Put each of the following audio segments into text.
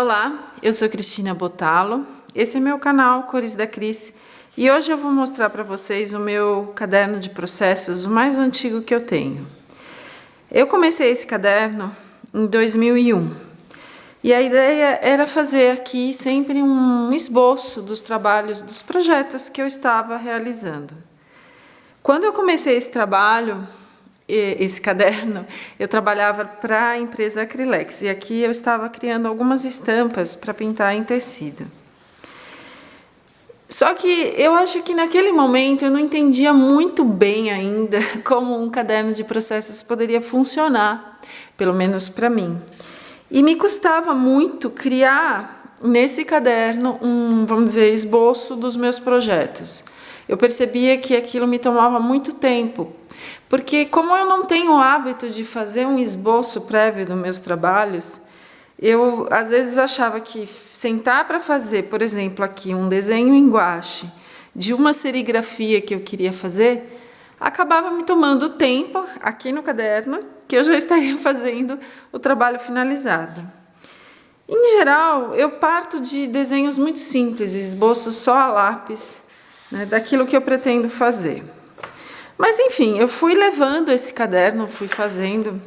Olá, eu sou Cristina Botalo, esse é meu canal Cores da Cris e hoje eu vou mostrar para vocês o meu caderno de processos, o mais antigo que eu tenho. Eu comecei esse caderno em 2001 e a ideia era fazer aqui sempre um esboço dos trabalhos, dos projetos que eu estava realizando. Quando eu comecei esse trabalho, esse caderno, eu trabalhava para a empresa Acrylex e aqui eu estava criando algumas estampas para pintar em tecido. Só que eu acho que naquele momento eu não entendia muito bem ainda como um caderno de processos poderia funcionar, pelo menos para mim. E me custava muito criar nesse caderno vamos dizer, esboço dos meus projetos. Eu percebia que aquilo me tomava muito tempo, porque como eu não tenho o hábito de fazer um esboço prévio dos meus trabalhos, eu às vezes achava que sentar para fazer, por exemplo, aqui um desenho em guache de uma serigrafia que eu queria fazer, acabava me tomando tempo aqui no caderno, que eu já estaria fazendo o trabalho finalizado. Em geral, eu parto de desenhos muito simples, esboços só a lápis, né, daquilo que eu pretendo fazer. Mas, enfim, eu fui levando esse caderno, fui fazendo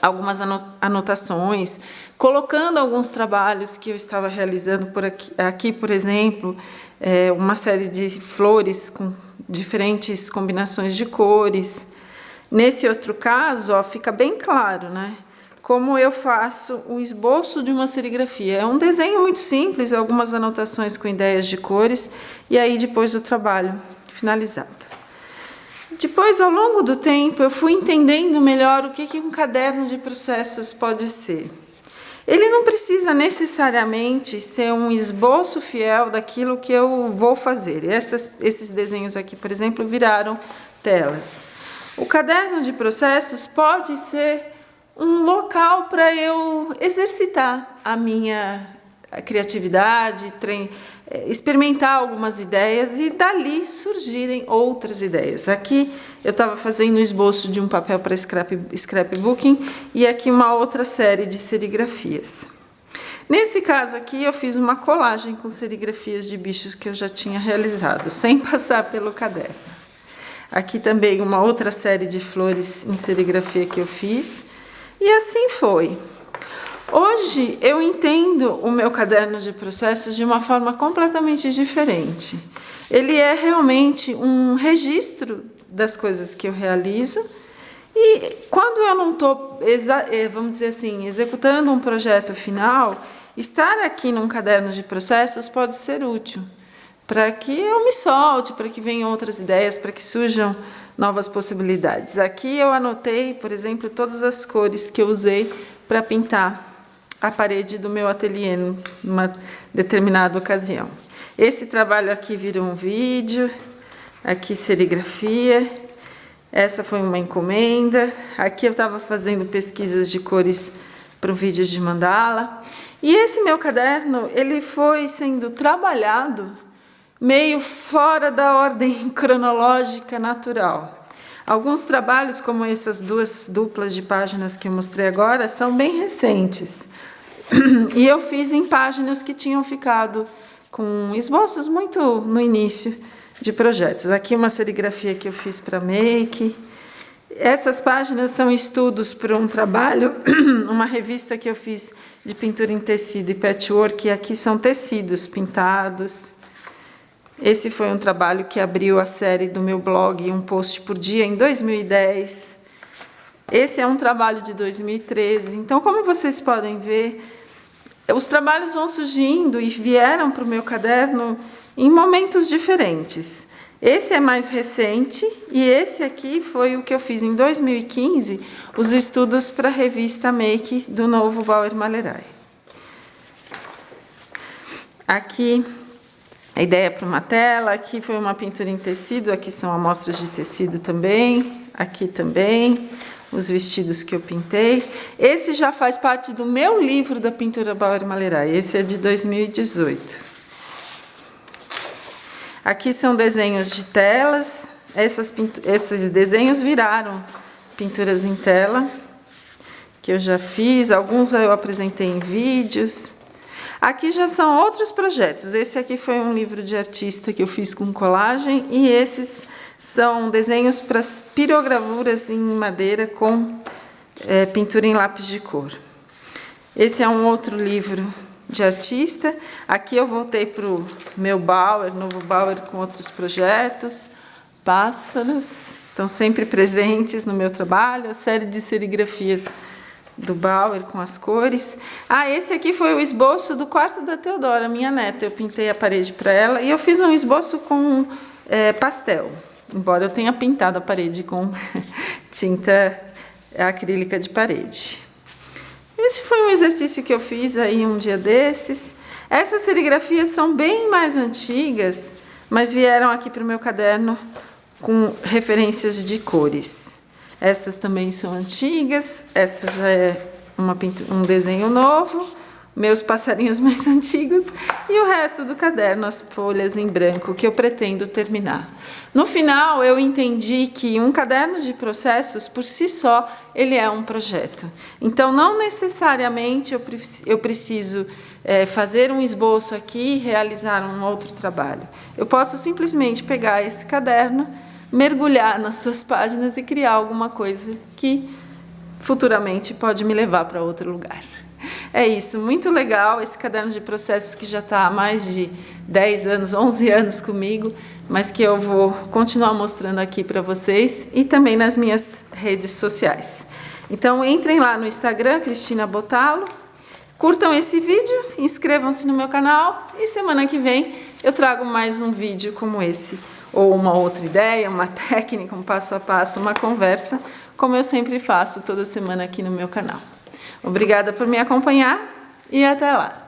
algumas anotações, colocando alguns trabalhos que eu estava realizando por aqui, por exemplo, uma série de flores com diferentes combinações de cores. Nesse outro caso, ó, fica bem claro, né, como eu faço o esboço de uma serigrafia. É um desenho muito simples, algumas anotações com ideias de cores, e aí depois o trabalho finalizado. Depois, ao longo do tempo, eu fui entendendo melhor o que um caderno de processos pode ser. Ele não precisa necessariamente ser um esboço fiel daquilo que eu vou fazer. Esses desenhos aqui, por exemplo, viraram telas. O caderno de processos pode ser um local para eu exercitar a minha criatividade, experimentar algumas ideias e dali surgirem outras ideias. Aqui eu estava fazendo um esboço de um papel para scrapbooking e aqui uma outra série de serigrafias. Nesse caso aqui eu fiz uma colagem com serigrafias de bichos que eu já tinha realizado, sem passar pelo caderno. Aqui também uma outra série de flores em serigrafia que eu fiz. E assim foi. Hoje eu entendo o meu caderno de processos de uma forma completamente diferente. Ele é realmente um registro das coisas que eu realizo e quando eu não estou, vamos dizer assim, executando um projeto final, estar aqui num caderno de processos pode ser útil para que eu me solte, para que venham outras ideias, para que surjam novas possibilidades. Aqui eu anotei, por exemplo, todas as cores que eu usei para pintar a parede do meu ateliê numa determinada ocasião. Esse trabalho aqui virou um vídeo, aqui serigrafia, essa foi uma encomenda, aqui eu estava fazendo pesquisas de cores para o vídeo de mandala. E esse meu caderno, ele foi sendo trabalhado meio fora da ordem cronológica natural. Alguns trabalhos, como essas duas duplas de páginas que eu mostrei agora, são bem recentes. E eu fiz em páginas que tinham ficado com esboços muito no início de projetos. Aqui uma serigrafia que eu fiz para Make. Essas páginas são estudos para um trabalho, uma revista que eu fiz de pintura em tecido e patchwork, e aqui são tecidos pintados. Esse foi um trabalho que abriu a série do meu blog, um post por dia, em 2010. Esse é um trabalho de 2013. Então, como vocês podem ver, os trabalhos vão surgindo e vieram para o meu caderno em momentos diferentes. Esse é mais recente e esse aqui foi o que eu fiz em 2015, os estudos para a revista Make do novo Bauer Malerai. Aqui a ideia para uma tela, aqui foi uma pintura em tecido, aqui são amostras de tecido também, aqui também, os vestidos que eu pintei. Esse já faz parte do meu livro da pintura Bauer Malerai, esse é de 2018. Aqui são desenhos de telas, esses desenhos viraram pinturas em tela, que eu já fiz, alguns eu apresentei em vídeos. Aqui já são outros projetos. Esse aqui foi um livro de artista que eu fiz com colagem e esses são desenhos para pirogravuras em madeira com pintura em lápis de cor. Esse é um outro livro de artista. Aqui eu voltei para o meu Bauer, novo Bauer, com outros projetos. Pássaros estão sempre presentes no meu trabalho, a série de serigrafias do Bauer com as cores. Esse aqui foi o esboço do quarto da Teodora, minha neta. Eu pintei a parede para ela e eu fiz um esboço com pastel, embora eu tenha pintado a parede com tinta acrílica de parede. Esse foi um exercício que eu fiz aí um dia desses. Essas serigrafias são bem mais antigas, mas vieram aqui para o meu caderno com referências de cores. Estas também são antigas, essa já é um desenho novo, meus passarinhos mais antigos, e o resto do caderno, as folhas em branco, que eu pretendo terminar. No final, eu entendi que um caderno de processos, por si só, ele é um projeto. Então, não necessariamente eu preciso fazer um esboço aqui e realizar um outro trabalho. Eu posso simplesmente pegar esse caderno, mergulhar nas suas páginas e criar alguma coisa que futuramente pode me levar para outro lugar. É isso, muito legal esse caderno de processos que já está há mais de 10 anos, 11 anos comigo, mas que eu vou continuar mostrando aqui para vocês e também nas minhas redes sociais. Então, entrem lá no Instagram, Cristina Bottalo, curtam esse vídeo, inscrevam-se no meu canal e semana que vem eu trago mais um vídeo como esse, ou uma outra ideia, uma técnica, um passo a passo, uma conversa, como eu sempre faço toda semana aqui no meu canal. Obrigada por me acompanhar e até lá!